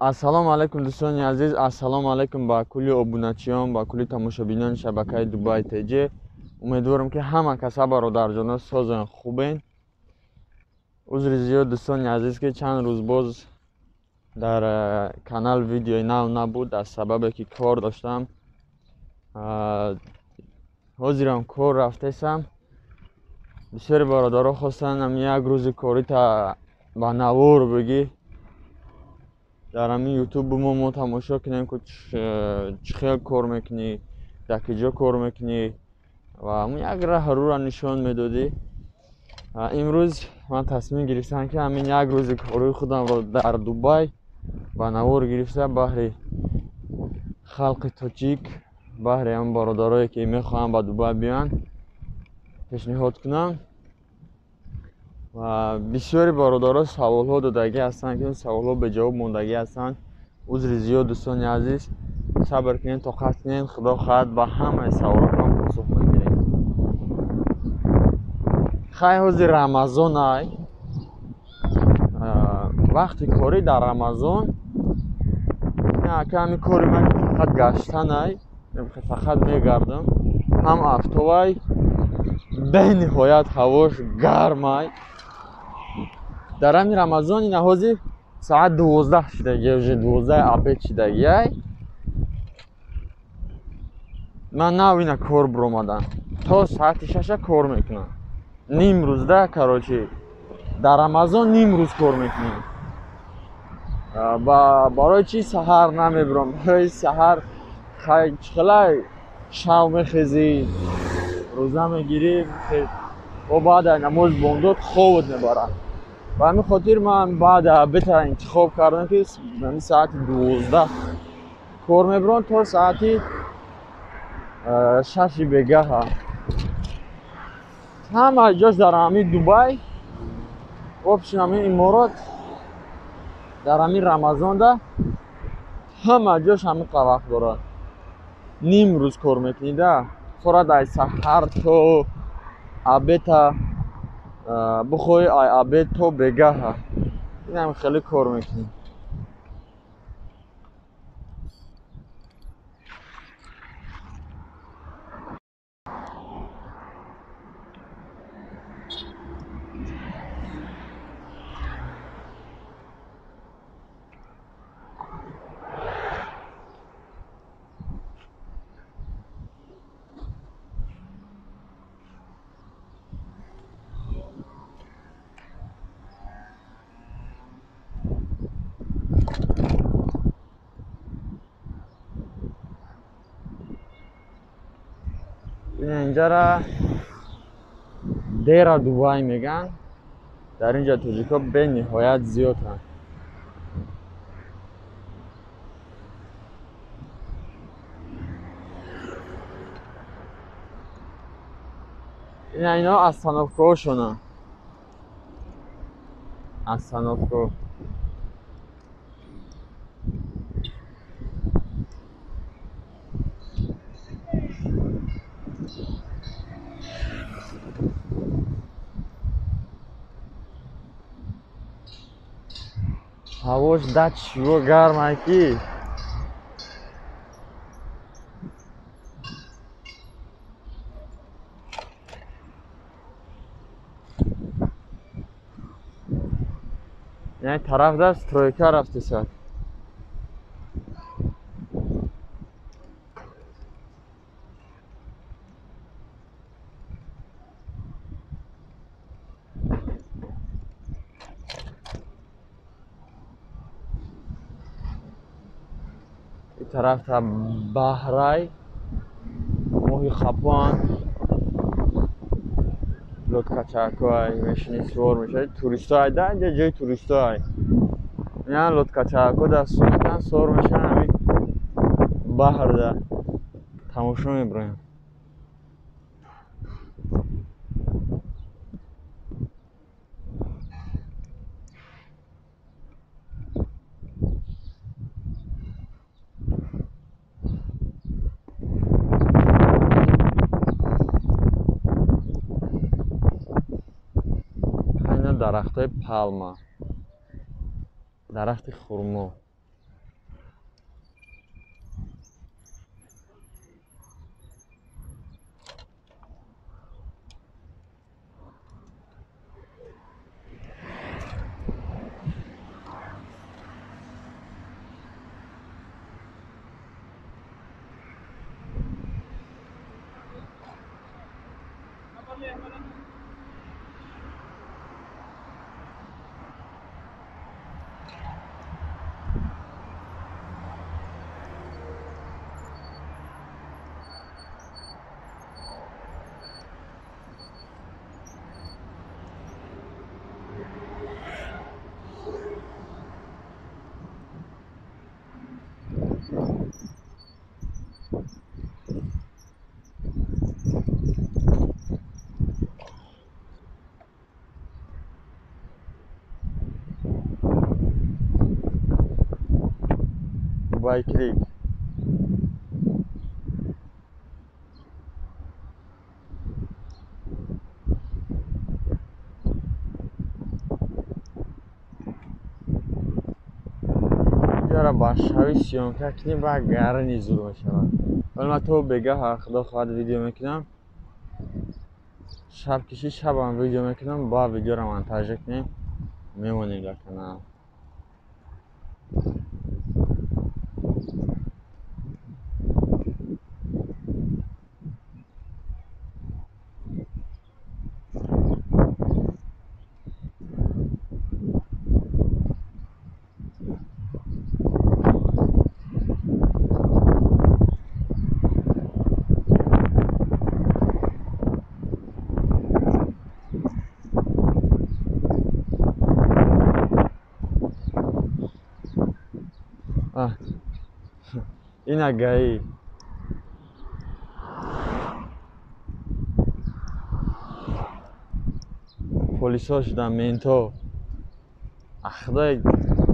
Ассалому алайкум дӯстони азиз, ассалому алайкум ба кулли обуначиён, ба кулли тамошобинони шабакаи Дубай ТЖ. Умедворам ки ҳама каса бародарҷоно созен хубен. Узри зиёд дӯстони азиз ки чанд рӯз боз дар канал видеои нав набуд аз сабабе ки кор доштам. ҳозирам кор рафтесам. бисёри бародаро хостан як рӯзи корита ба навор бигӣ. дар ҳамин ютуб мо тамошо кунем ки чӣ хел кор мекунӣ, дар киҷо кор мекунӣ ва як раҳрура нишон медодӣ. имрӯз ман тасмим гирифтам ки ҳамин як рӯзи кории худамро дар Дубай ба навор гирифта баҳри халқи тоҷик, баҳри ҳамин бародарое ки мехоҳанд ба Дубай биёянд пешниҳод кунам. ва бисёри бародаро саволҳо додагӣ ҳастанд ки саволҳо беҷавоб мондагӣ ҳастанд. узри зиёд дӯстони азиз, сабр кунед, тоқат кунед, худо хоҳад ба ҳамаи саволотон посух мегирем. хай ҳозир рамазон ай, вақти корӣ дар рамазон ками кори ман фақат гаштан ай, фақат мегардам. ҳам афтовай бениҳоят ҳавош гарм ай. дар ҳамин рамазон ина ҳозир соат 12 шидагӣ, уже 12 абед шидагӣ ай. ман нав ина кор биромадам, то соати 6 кор мекунам. ним рӯзда карочи дар рамазон ним рӯз кор мекунем. барои чи саҳар намебирам? барои саҳар чиқалай шав мехезӣ, рӯза мегирӣ, ва баъда намози бомдод хобот мебарад. ба ҳамин хотир ман баъда абеда интихоб кардам ки соати 12 кор мебирам то соати 6 бегаҳа. ҳама ҷош дар ҳамин Дубай вобшин ҳамин иморот дар ҳамин рамазонда ҳама ҷош ҳамин қавақ дорад. ним рӯз кор мекунида, форат ай саҳар то абеда бухои ай абед то бегаҳа. инам хеле кор мекунем. инҷара дера Дубай меган. дар инҷа тоҷикҳо бениҳоят зиёданд. ино остановкаҳошонанд. остановка ҳавош дач чиво гарм ай ки яъне тарафда стройка рафтесад. тарафта баҳрай моҳи хапон лодкачаҳакҳоай мешини суор мешавад. туристоай да инҷа ҷои туристоай. ина лодкачаҳакҳо дар суматан суор мешаванд. ҳамин баҳрда тамошо мебарем. дарахтои палма, дарахти хурмо. Байкрик. جرا باشوی سیامکا کنیم با گرنی زور میشود. ولی من تو بگه هر خدا خواهد ویدیو میکنم. شب کشی شب هم ویدیو میکنم با ویدیو رو مونتاژ کنیم میمونیم در کانال. این اگهی پلیس ها شدن مینتو اخدای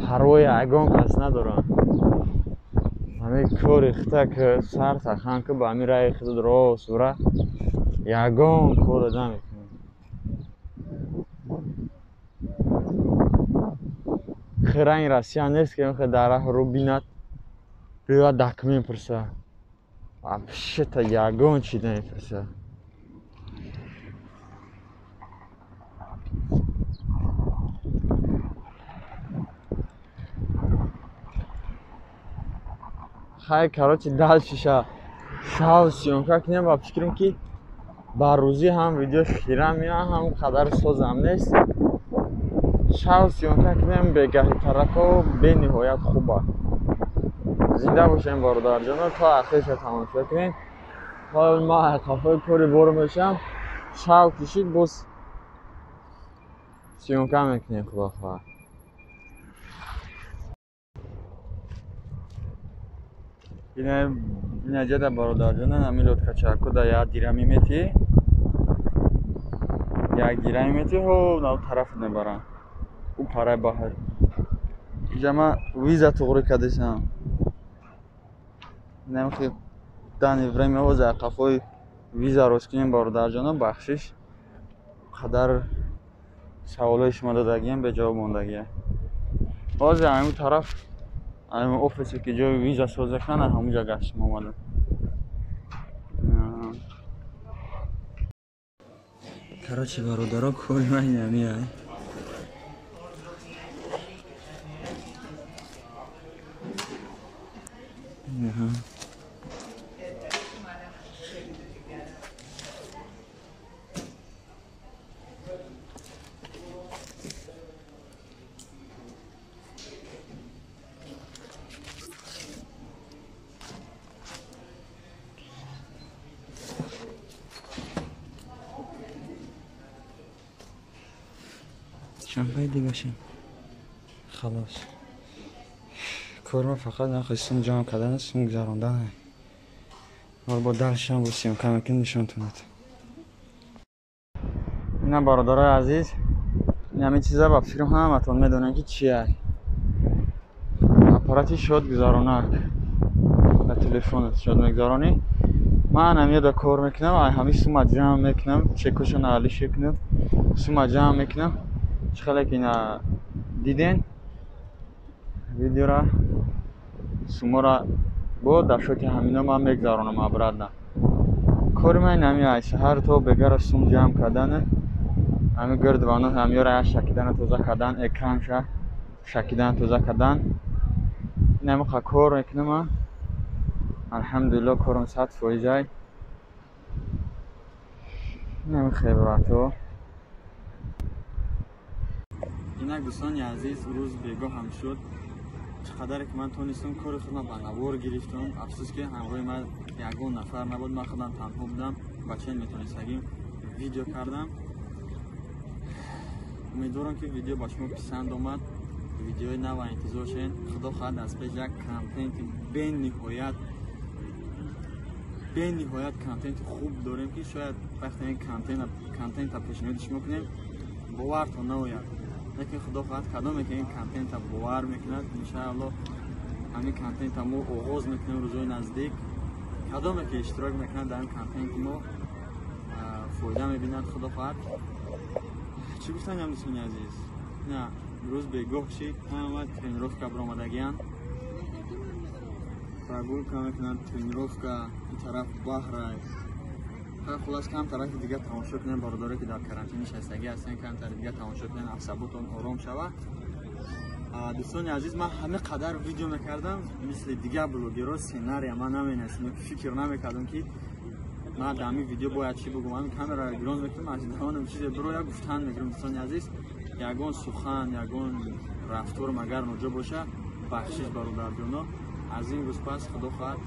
پروای اگان کس ندارن همه کار اخته که سر تخن که با همین رای خود را سوره یگان کار آدم میکنه خیره این رسیه نیست که میخواد در راه رو بیند بیا دکمه پرسه شتا یگان چیده میپرسه خیلی کراچی دل شیشه شاو سیونکا کنیم و فکرم که بر روزی هم ویدیو خیره میه هم قدر سازم نیست شاو سیونکا کنیم بگهی ترکا به نهایت خوبه زنده باشیم برادر جانا تا آخرش تماشا کنین حالا ما کافه کوری برو میشم شاو کشید بس سیونکا میکنیم خدا خواه اینه جده برادر جانا نمی لطکا چاکو دا یک دیرمی میتی یک دیرمی میتی هو نو طرف نبرن او پاره باهر جمع ویزا تغری کدیشم نمیخواه دانی время ها قفای ویزا روز کنیم برادر جانا بخشش قدر سوالای شما دادگیم به جواب موندگیه باز همین طرف همین اوفیسی که جای ویزا سوزه کنه همونجا گشتم آمدم کراچی برادرها کل من نمیه شنبه دیگه شیم خلاص کار ما فقط نخواستم جمع کردن است گذراندن حالا با درشم بسیم کمکن نشان تونید اینا برادرای عزیز این همین چیزا با فکرم همتون میدونن که چیه اپاراتی شد گذرانک به تلفنت شد میگذرانی من هم یه کار میکنم همین سوما جمع میکنم چکشو نالیش کنم سوما جمع میکنم چخاله که اینا دیدین ویدیو را سوما را با دشتی همینا من میگذارونم ابرادنا کار من نمیای شهر تو بگر سوم جمع کردن همین گردوانو همیو را شکیدن توزه کردن اکرانش شکیدن توزه کردن نمیخواه کار میکنم الحمدلله کارم 100% نمیخوای برای تو اینک دوستانی عزیز روز بیگاه هم شد چقدر که من تونستم کار خودم با نوار گرفتم افسوس که همراه من یگون نفر نبود من خودم تنها بودم بچه میتونستگیم ویدیو کردم امیدوارم که ویدیو با شما پسند اومد ویدیوی نو انتظار شین خدا خواهد از پیش یک کانتنت به نهایت کانتنت خوب داریم که شاید وقتی این کانتنت را پیشنهادش میکنیم باورتون نمیاد لیکن خدا خواهد کدام که این کانتنت را باور میکند انشاءالله همین کانتنت ما آغاز میکنیم روزهای نزدیک کدام که اشتراک میکند در این کانتنت ما فایده میبیند خدا خواهد چی گفتن هم دوستان عزیز نه روز بیگاه شید همه ترینیروفکا برآمدگیان прогул میکنند ترینیروفکا این طرف بحر خلاص کم طرف دیگه تماشا کنیم برادرایی که در کرانتین نشستگی هستن کم طرف دیگه تماشا کنیم اعصابتون آرام شود دوستان عزیز من همه قدر ویدیو میکردم مثل دیگه بلوگرها سیناری من نمینستم فکر نمیکردم که من در این ویدیو باید چی بگم من کامرا را گران میکنم از دهانم چیز برو یا گفتن میگم دوستان عزیز یگون سخن یگون رفتار مگر نوجا باشه بخشش برادر جونا از این روز پس خدا خواهد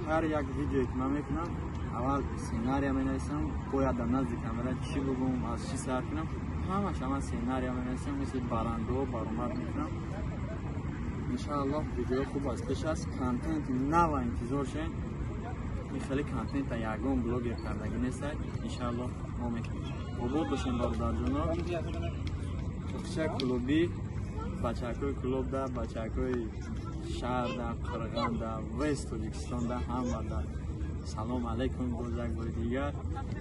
هر یک ویدیویی که من میکنم اول سیناریا مینویسم باید در نزد کامرا چی بگم از چی سر کنم همش من سیناریا مینویسم مثل برنده و برآمد میکنم انشاءالله ویدیو خوب از پیش است کانتنت نو انتظار شین خیلی کانتنت یگون بلوگر کردگی نیست انشاءالله ما میکنیم آباد باشین برادر جونا بچه کلوبی بچه‌های کلوب ده بچه‌های شهر ده قرغان ده وست تاجیکستان ده همه ده سلام علیکم باز یک بار دیگر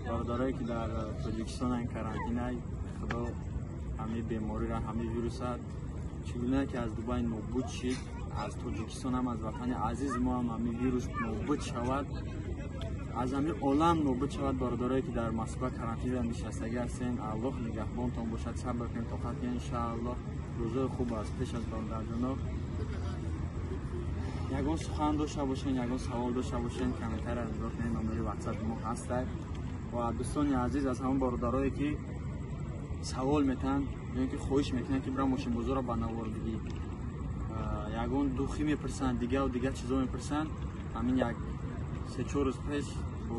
برادرایی که در تاجیکستان این کرانتینه خدا همه بیماری را همه ویروس ها چگونه که از دبی نابود شد از تاجیکستان هم از وطن عزیز ما هم همه ویروس نابود شود از همه عالم نابود شود برادرایی که در مسکو کرانتین نشستگی هستین الله نگهبانتان باشد صبر کنید طاقت کنید انشاءالله روزای خوب از پیش از برادر جناب یگان سخن داشته باشین یگان سوال داشته باشین کامنتر را نگاه کنید نمبر واتساپ ما هست و دوستان عزیز از همون برادرایی که سوال میتن یا اینکه خواهش میکنن که برای ماشین بزرگ را بنوار بگی یگان دوخی میپرسن دیگه و دیگه چیزا میپرسن همین یک 3-4 روز پیش با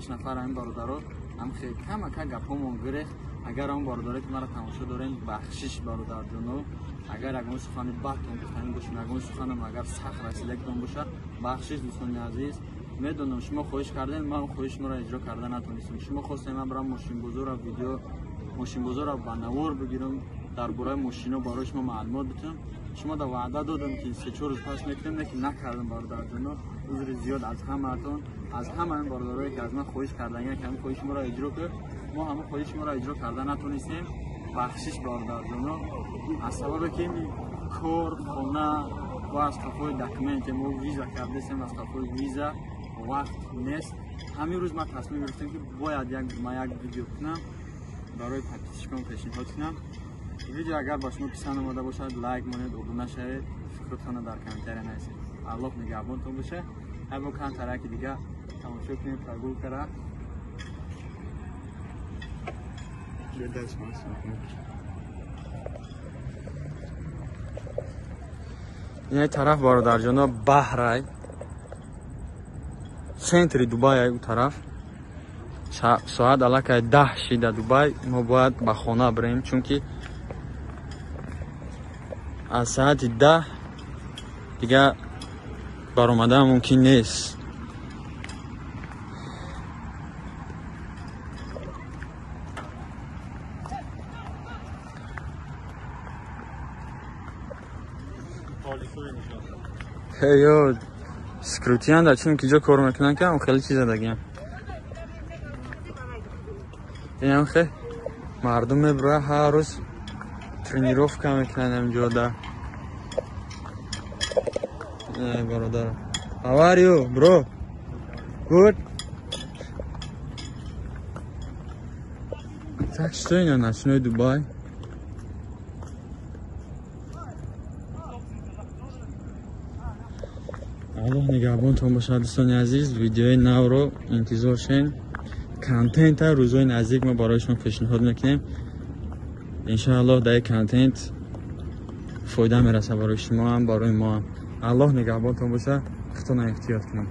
5-6 نفر این برادرها هم خیلی کم گپامون گرفت اگر اون برادرایی که مرا تماشا دارین بخشش برادر جونو اگر اگه سخن بدتون گفتن باشه اگه سخنم اگر سخت رسیدگتون باشه بخشش دوستان عزیز میدونم شما خواهش کردین من خواهش مرا اجرا کردن نتونستم شما خواستین من برام ماشین بزرگ ویدیو ماشین بزرگ با نوار بگیرم درباره ماشینا برای شما معلومات بدم شما دا وعده دادم که 3-4 روز پس میکنم که نکردم برادر جونو عذر زیاد از همه‌تون از همه این برادرایی که از من خواهش کردن یا که خواهش مرا اجرا کرد ما همه خواهش مرا اجرا کردن نتونستیم بخشش برادر جونو از سبب که این کار خونه و از طرفای دکمنت ما ویزا کردیم از طرفای ویزا وقت نیست همین روز ما تصمیم گرفتیم که باید یک ویدیو کنم برای پاکستان پیشنهاد کنم ویدیو اگر با شما پسند اومده باشد لایک کنید ابونه شوید فکرتون در کامنتر نویسید الله نگهبانتون باشه هر با کانتر که دیگه تماشا کنید قبول کرده این طرف برادر جانا بحر سنتری دبی اون طرف ساعت علاقه 10 شده دبی ما باید به خانه بریم چون که از ساعت 10 دیگه برآمدن ممکن نیست هیو سکروتیان در چون که جا کار میکنن که هم خیلی چیز دگیم این هم خیلی مردم میبره هر روز ترینیروفکا میکنن اینجا ده ای برادر How are you bro? Good? Так что я ночной Дубай الله نگهبانتون باشه دوستان عزیز ویدیوی نو رو انتظار شین کانتنت روزهای نزدیک ما برای شما پیشنهاد میکنیم. انشاءالله در کانتنت فایده میرسه برای شما هم برای ما هم. الله نگهبانتون باشه. خودتون احتیاط کنید.